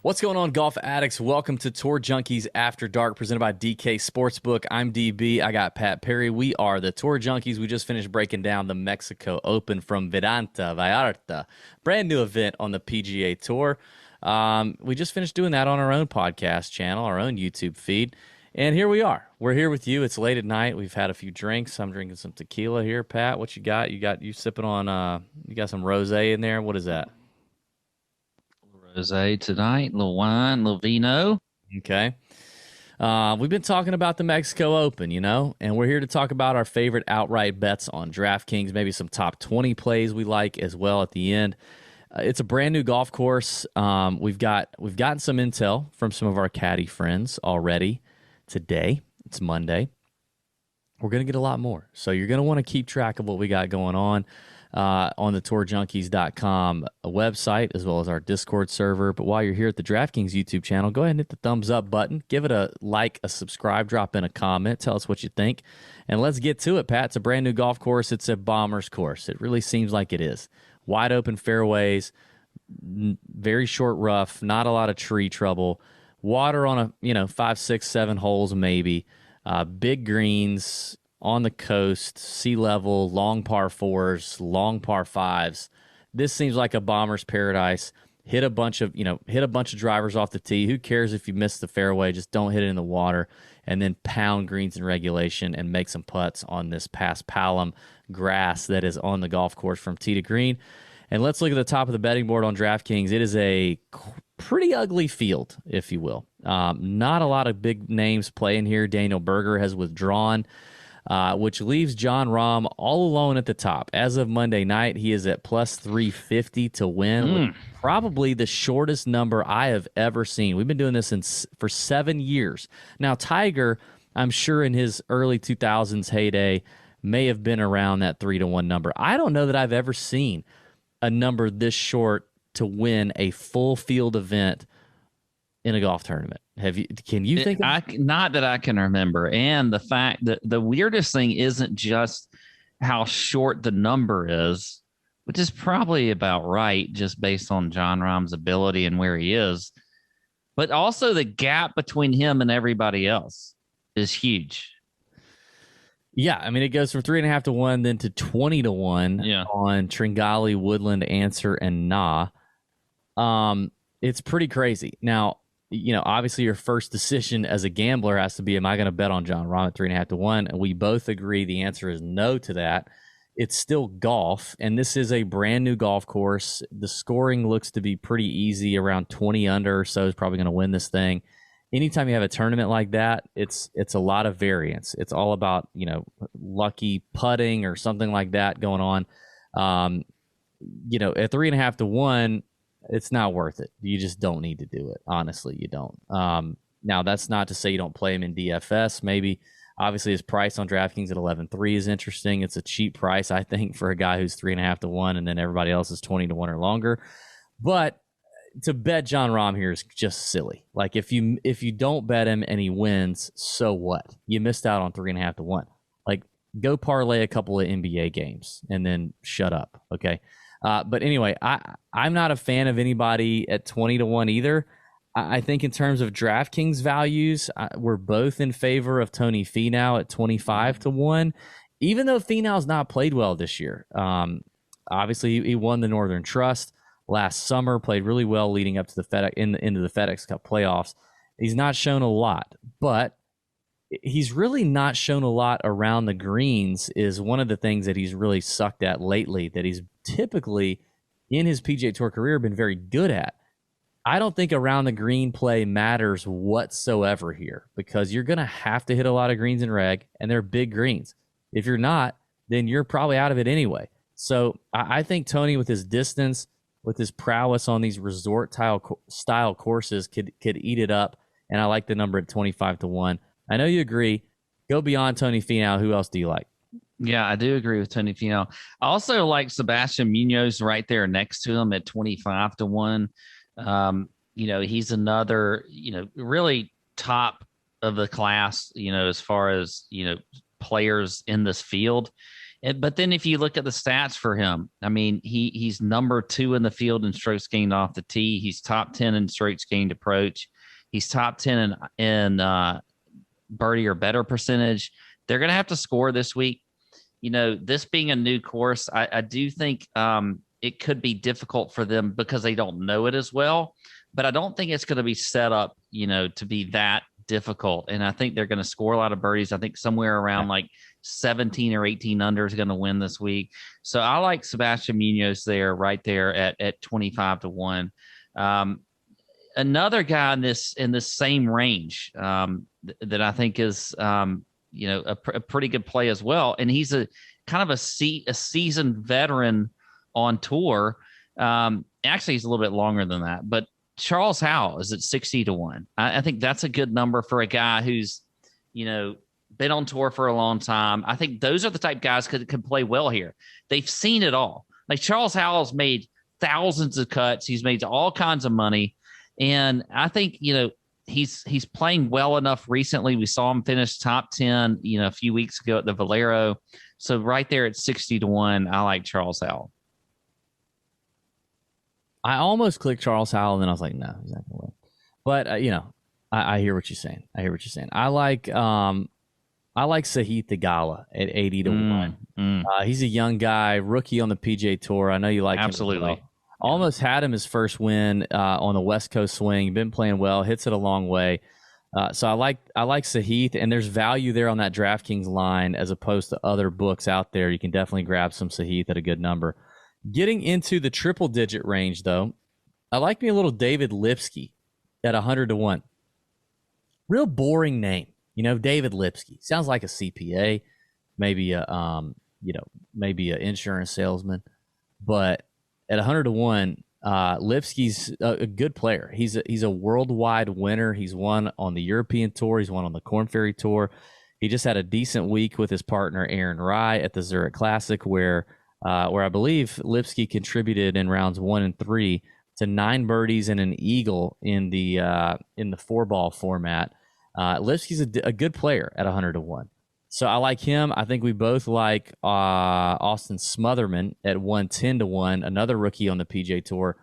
What's going on, golf addicts? Welcome to Tour Junkies After Dark, presented by DK Sportsbook. I'm DB. I got Pat Perry. We are the Tour Junkies. We just finished breaking down the Mexico Open from Vidanta Vallarta, brand new event on the PGA Tour. We just finished doing that on our own podcast channel, our own YouTube feed. And here we are. We're here with you. It's late at night. We've had a few drinks. I'm drinking some tequila here. Pat, what you got? You sipping on, you got some rosé in there? What is that? Rosé tonight, little wine, little vino. Okay. We've been talking about the Mexico Open, and we're here to talk about our favorite outright bets on DraftKings, maybe some top 20 plays we like as well at the end. It's a brand new golf course. We've gotten some intel from some of our caddy friends already today. It's Monday. We're going to get a lot more. So you're going to want to keep track of what we got going on the tourjunkies.com website, as well as our Discord server. But while you're here at the DraftKings YouTube channel, go ahead and hit the thumbs up button. Give it a like, a subscribe, drop in a comment. Tell us what you think. And let's get to it, Pat. It's a brand new golf course. It's a bomber's course. It really seems like it is. Wide open fairways, very short rough, not a lot of tree trouble. Water on 5, 6, 7 holes maybe. Big greens on the coast, sea level, long par fours, long par fives. This seems like a bomber's paradise. Hit a bunch of drivers off the tee. Who cares if you miss the fairway? Just don't hit it in the water, and then pound greens in regulation and make some putts on this paspalum grass that is on the golf course from tee to green. And let's look at the top of the betting board on DraftKings. It is a pretty ugly field, if you will. Not a lot of big names playing here. Daniel Berger has withdrawn, which leaves Jon Rahm all alone at the top. As of Monday night, he is at plus 350 to win, with probably the shortest number I have ever seen. We've been doing this for 7 years. Now, Tiger, I'm sure in his early 2000s heyday, may have been around that 3-1 number. I don't know that I've ever seen a number this short to win a full field event in a golf tournament. Can you think not that I can remember. And the fact that the weirdest thing isn't just how short the number is, which is probably about right just based on Jon Rahm's ability and where he is, but also the gap between him and everybody else is huge. Yeah, I mean, it goes from 3.5 to 1, then to 20 to 1 on Tringali, Woodland, Answer, and Na. It's pretty crazy. Now, obviously your first decision as a gambler has to be, am I going to bet on Jon Rahm at 3.5 to 1? And we both agree the answer is no to that. It's still golf, and this is a brand new golf course. The scoring looks to be pretty easy, around 20 under or so is probably going to win this thing. Anytime you have a tournament like that, it's a lot of variance. It's all about, lucky putting or something like that going on. At 3.5 to 1, it's not worth it. You just don't need to do it. Honestly, you don't. Now, that's not to say you don't play him in DFS. Maybe, obviously, his price on DraftKings at 11.3 is interesting. It's a cheap price, I think, for a guy who's 3.5 to 1, and then everybody else is 20 to 1 or longer. But to bet Jon Rahm here is just silly. Like, if you don't bet him and he wins, so what? You missed out on 3.5 to 1. Like, go parlay a couple of NBA games and then shut up, okay? But anyway, I'm not a fan of anybody at 20 to 1 either. I think in terms of DraftKings values, we're both in favor of Tony Finau at 25 to 1, even though Finau's not played well this year. Obviously, he won the Northern Trust last summer, played really well leading up to the FedEx into the FedEx Cup playoffs. He's not shown a lot, but he's really not shown a lot around the greens is one of the things that he's really sucked at lately, that he's typically in his PGA Tour career been very good at. I don't think around the green play matters whatsoever here, because you're going to have to hit a lot of greens in reg, and they're big greens. If you're not, then you're probably out of it anyway. So I think Tony, with his distance, with his prowess on these resort style courses, could eat it up, and I like the number at 25 to 1. I know you agree. Go beyond Tony Finau. Who else do you like? Yeah, I do agree with Tony Finau. I also like Sebastian Munoz right there next to him at 25 to 1. He's another, really top of the class, as far as, players in this field. But then if you look at the stats for him, I mean, he's number 2 in the field in strokes gained off the tee. He's top 10 in strokes gained approach. He's top 10 in birdie or better percentage. They're going to have to score this week. This being a new course, I do think it could be difficult for them because they don't know it as well. But I don't think it's going to be set up, to be that difficult. And I think they're going to score a lot of birdies. I think somewhere around like 17 or 18 under is going to win this week. So I like Sebastian Munoz there, right there at 25-1. Another guy in this same range that I think is a pretty good play as well, and he's a kind of a seasoned veteran on tour. Actually, he's a little bit longer than that, but Charles Howe is at 60-1. I think that's a good number for a guy who's been on tour for a long time. I think those are the type of guys that can play well here. They've seen it all. Like Charles Howell's made thousands of cuts. He's made all kinds of money. And I think, he's playing well enough recently. We saw him finish top 10, a few weeks ago at the Valero. So right there at 60-1, I like Charles Howell. I almost clicked Charles Howell, and then I was like, no, he's not going to win. But, I hear what you're saying. I like Sahith Theegala at 80-1. He's a young guy, rookie on the PGA Tour. I know you like him. Absolutely. Almost had him his first win on the West Coast swing. Been playing well, hits it a long way. So I like Sahith, and there's value there on that DraftKings line as opposed to other books out there. You can definitely grab some Sahith at a good number. Getting into the triple-digit range, though, I like me a little David Lipsky at 100-1. Real boring name, David Lipsky. Sounds like a CPA, maybe a maybe an insurance salesman, but at 100-1, Lipsky's a good player. He's a worldwide winner. He's won on the European Tour. He's won on the Korn Ferry Tour. He just had a decent week with his partner Aaron Rai at the Zurich Classic, where I believe Lipsky contributed in rounds 1 and 3 to 9 birdies and an eagle in the 4-ball format. Lipsky's a good player at 100-1. So I like him. I think we both like Austin Smotherman at 110-1, another rookie on the PGA Tour.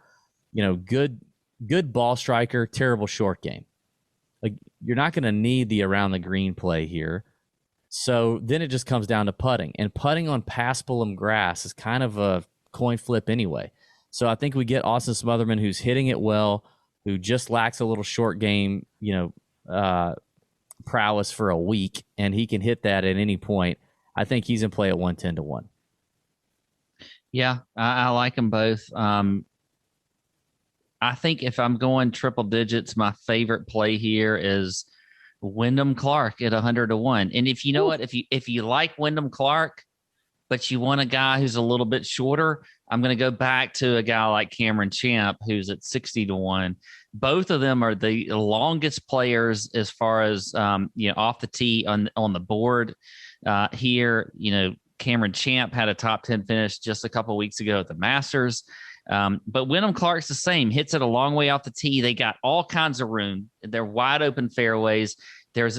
Good ball striker, terrible short game. Like, you're not going to need the around the green play here. So then it just comes down to putting. And putting on paspalum grass is kind of a coin flip anyway. So I think we get Austin Smotherman, who's hitting it well, who just lacks a little short game, prowess for a week, and he can hit that at any point. I think he's in play at 110-1. Yeah, I like them both. I think if I'm going triple digits, my favorite play here is Windham Clark at 100-1. And if you know what, if you like Windham Clark, but you want a guy who's a little bit shorter, I'm going to go back to a guy like Cameron Champ, who's at 60-1. Both of them are the longest players as far as off the tee on the board here. Cameron Champ had a top 10 finish just a couple of weeks ago at the Masters. But Wyndham Clark's the same, hits it a long way off the tee. They got all kinds of room. They're wide open fairways. They're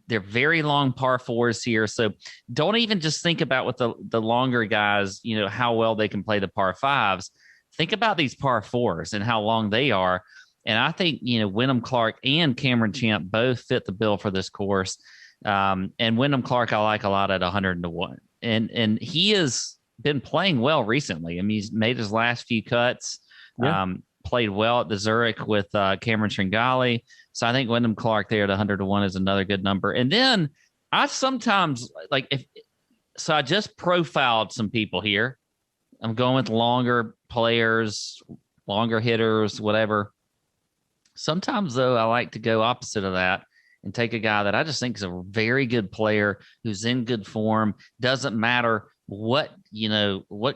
very long par fours here. So don't even just think about with the longer guys, how well they can play the par fives. Think about these par fours and how long they are. And I think, Wyndham Clark and Cameron Champ both fit the bill for this course. And Wyndham Clark, I like a lot at 100-1. And he has been playing well recently. I mean, he's made his last few cuts, played well at the Zurich with Cameron Tringali. So I think Wyndham Clark there at 100-1 is another good number. And then I sometimes I just profiled some people here. I'm going with longer players, longer hitters, whatever. Sometimes, though, I like to go opposite of that and take a guy that I just think is a very good player who's in good form. Doesn't matter what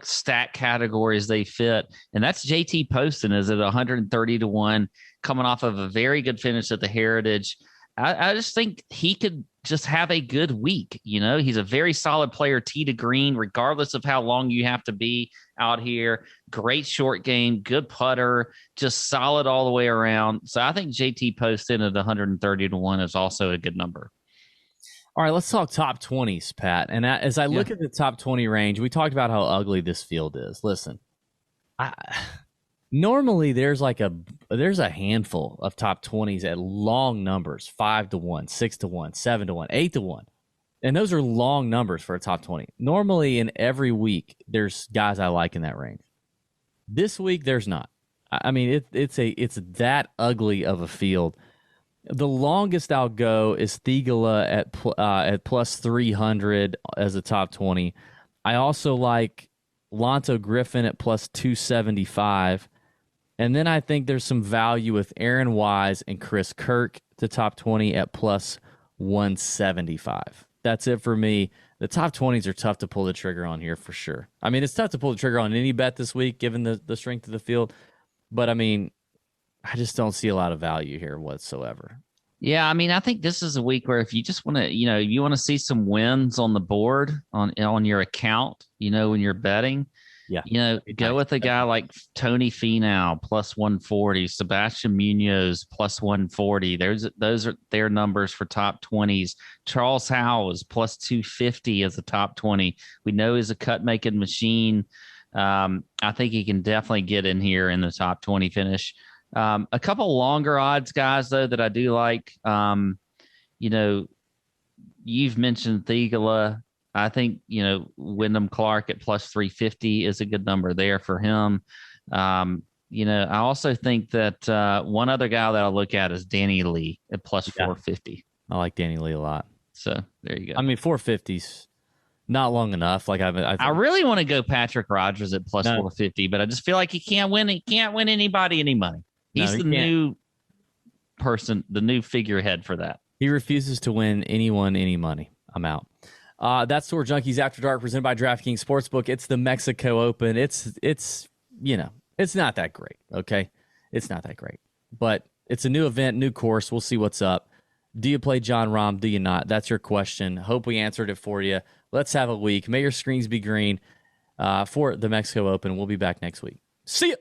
stat categories they fit. And that's JT Poston is at 130-1, coming off of a very good finish at the Heritage. I just think he could just have a good week. He's a very solid player, tee to green, regardless of how long you have to be out here. Great short game, good putter, just solid all the way around. So I think JT Poston at 130-1 is also a good number. All right, let's talk top 20s, Pat. And as I look at the top 20 range, we talked about how ugly this field is. Listen, normally there's a handful of top 20s at long numbers, 5-1, 6-1, 7-1, 8-1. And those are long numbers for a top 20. Normally in every week, there's guys I like in that range. This week, there's not. I mean, it's that ugly of a field. The longest I'll go is Thigala at plus 300 as a top 20. I also like Lonto Griffin at plus 275. And then I think there's some value with Aaron Wise and Chris Kirk to top 20 at plus 175. That's it for me. The top 20s are tough to pull the trigger on here for sure. I mean, it's tough to pull the trigger on any bet this week given the strength of the field. But, I mean, I just don't see a lot of value here whatsoever. Yeah, I mean, I think this is a week where if you just want to, you want to see some wins on the board on your account, when you're betting, go with a guy like Tony Finau plus 140, Sebastian Munoz plus 140. Those are their numbers for top 20s. Charles Howe is plus 250 as a top 20. We know he's a cut making machine. I think he can definitely get in here in the top 20 finish. A couple longer odds guys though that I do like. You've mentioned Thigala. I think, Windham Clark at plus 350 is a good number there for him. I also think that one other guy that I'll look at is Danny Lee at plus 450. I like Danny Lee a lot. So there you go. I mean, 450's not long enough. Like I really want to go Patrick Rogers at plus 450, but I just feel like he can't win. He can't win anybody any money. He's the new person, the new figurehead for that. He refuses to win anyone any money. I'm out. That's Tour Junkies After Dark presented by DraftKings Sportsbook. It's the Mexico Open. It's not that great, okay? It's not that great. But it's a new event, new course. We'll see what's up. Do you play Jon Rahm? Do you not? That's your question. Hope we answered it for you. Let's have a week. May your screens be green for the Mexico Open. We'll be back next week. See ya!